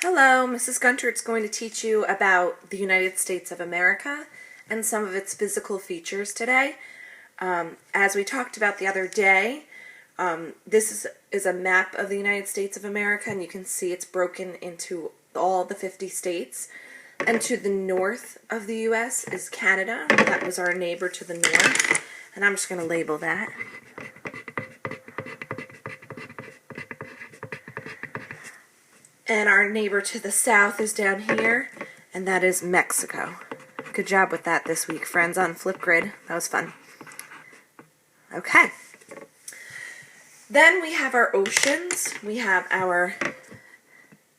Hello, Mrs. Guntert's going to teach you about the United States of America and some of its physical features today. As we talked about the other day, this is a map of the United States of America, and you can see it's broken into all the 50 states. And to the north of the U.S. is Canada. That was our neighbor to the north, and I'm just going to label that. And our neighbor to the south is down here, and that is Mexico. Good job with that this week, friends, on Flipgrid. That was fun. Okay. Then we have our oceans. We have our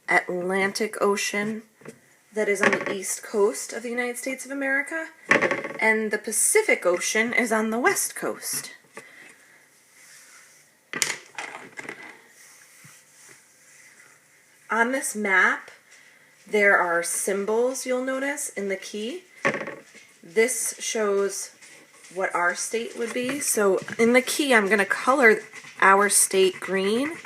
Atlantic Ocean that is on the east coast of the United States of America, and the Pacific Ocean is on the west coast. On this map, there are symbols, you'll notice, in the key. This shows what our state would be. So in the key, I'm going to color our state green.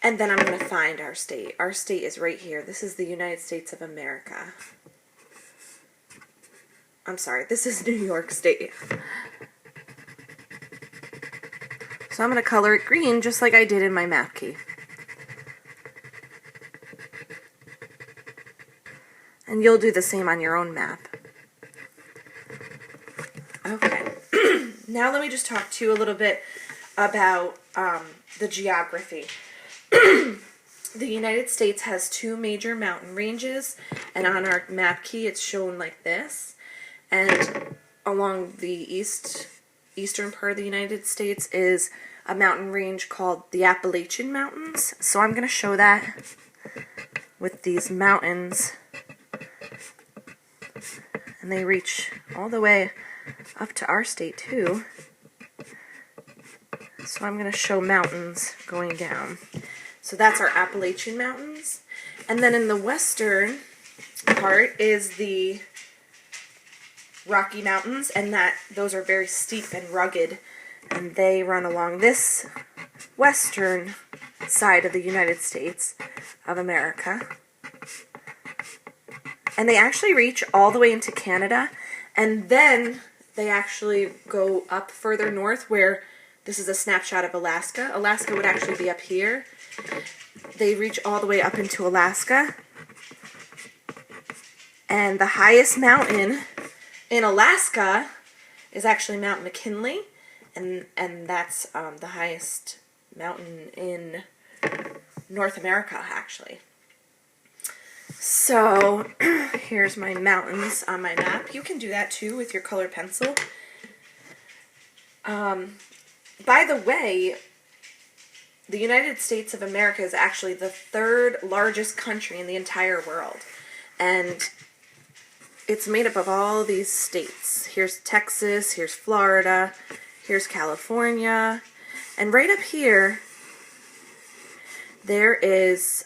And then I'm going to find our state. Our state is right here. This is the United States of America. I'm sorry, this is New York State. So I'm going to color it green just like I did in my map key. And you'll do the same on your own map. Okay. Now let me just talk to you a little bit about the geography. The United States has two major mountain ranges, and on our map key it's shown like this. And along the eastern part of the United States is a mountain range called the Appalachian Mountains. So I'm going to show that with these mountains. And they reach all the way up to our state too. So I'm going to show mountains going down. So that's our Appalachian Mountains. And then in the western part is the Rocky Mountains, and those are very steep and rugged, and they run along this western side of the United States of America. And they actually reach all the way into Canada, and then they actually go up further north where this is a snapshot of Alaska. Alaska would actually be up here. They reach all the way up into Alaska. And the highest mountain in Alaska is actually Mount McKinley, and that's the highest mountain in North America, actually. So here's my mountains on my map. You can do that too with your colored pencil. By the way, the United States of America is actually the third largest country in the entire world, and it's made up of all these states. Here's Texas, here's Florida, here's California, and right up here there is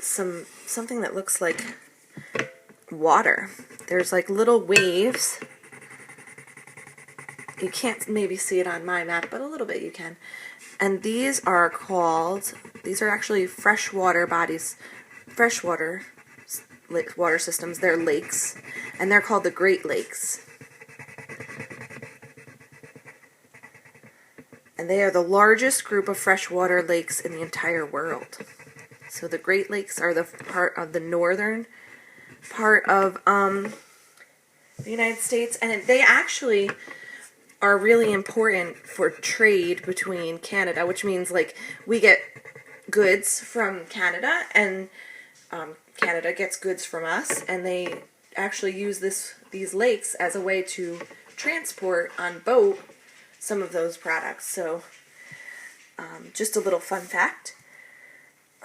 something that looks like water. There's like little waves. You can't maybe see it on my map, but a little bit you can. And these are actually freshwater bodies, freshwater water systems. They're lakes, and they're called the Great Lakes. And they are the largest group of freshwater lakes in the entire world. So the Great Lakes are the part of the northern part of the United States, and they actually are really important for trade between Canada, which means like we get goods from Canada, and Canada gets goods from us, and they actually use these lakes as a way to transport on boat some of those products. So just a little fun fact.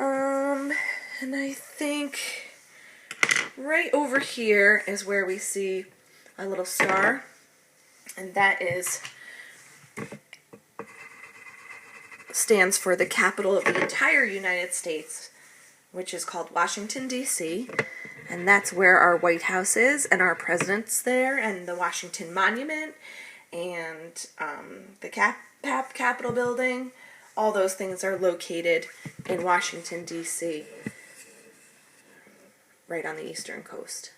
And I think right over here is where we see a little star, and that stands for the capital of the entire United States, which is called Washington, D.C., and that's where our White House is, and our president's there, and the Washington Monument, and the Capitol building. All those things are located in Washington, D.C., right on the eastern coast.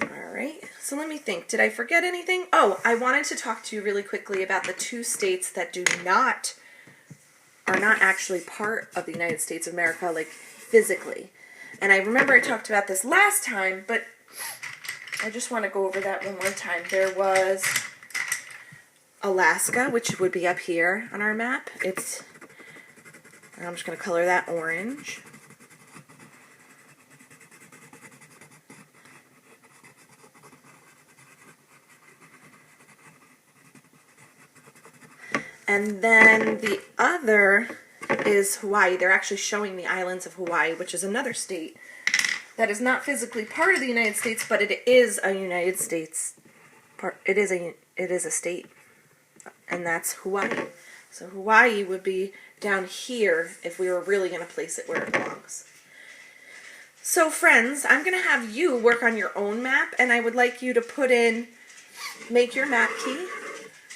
Alright, so let me think. Did I forget anything? Oh, I wanted to talk to you really quickly about the 2 states that are not actually part of the United States of America, like physically. And I remember I talked about this last time, but I just want to go over that one more time. There was Alaska, which would be up here on our map. I'm just going to color that orange. And then the other is Hawaii. They're actually showing the islands of Hawaii, which is another state that is not physically part of the United States, but it is a United States part. It is a state, and that's Hawaii. So Hawaii would be down here if we were really going to place it where it belongs. So friends, I'm going to have you work on your own map, and I would like you to make your map key.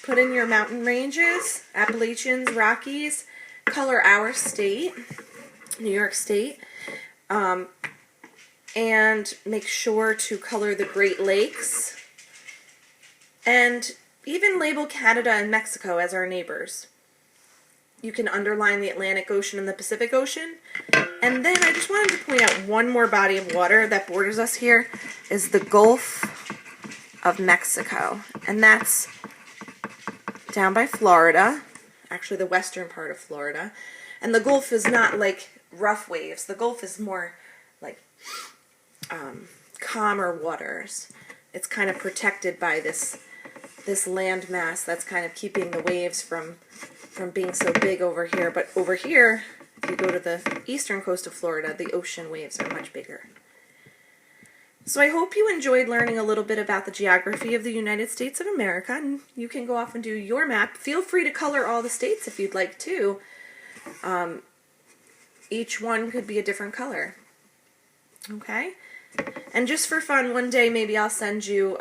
Put in your mountain ranges, Appalachians, Rockies, color our state, New York State, and make sure to color the Great Lakes, and even label Canada and Mexico as our neighbors. You can underline the Atlantic Ocean and the Pacific Ocean. And then I just wanted to point out one more body of water that borders us here is the Gulf of Mexico, and that's down by Florida, actually the western part of Florida. And the Gulf is not like rough waves. The Gulf is more like calmer waters. It's kind of protected by this land mass that's kind of keeping the waves from being so big over here. But over here, if you go to the eastern coast of Florida, the ocean waves are much bigger. So I hope you enjoyed learning a little bit about the geography of the United States of America, and you can go off and do your map. Feel free to color all the states if you'd like to. Each one could be a different color. Okay? And just for fun, one day maybe I'll send you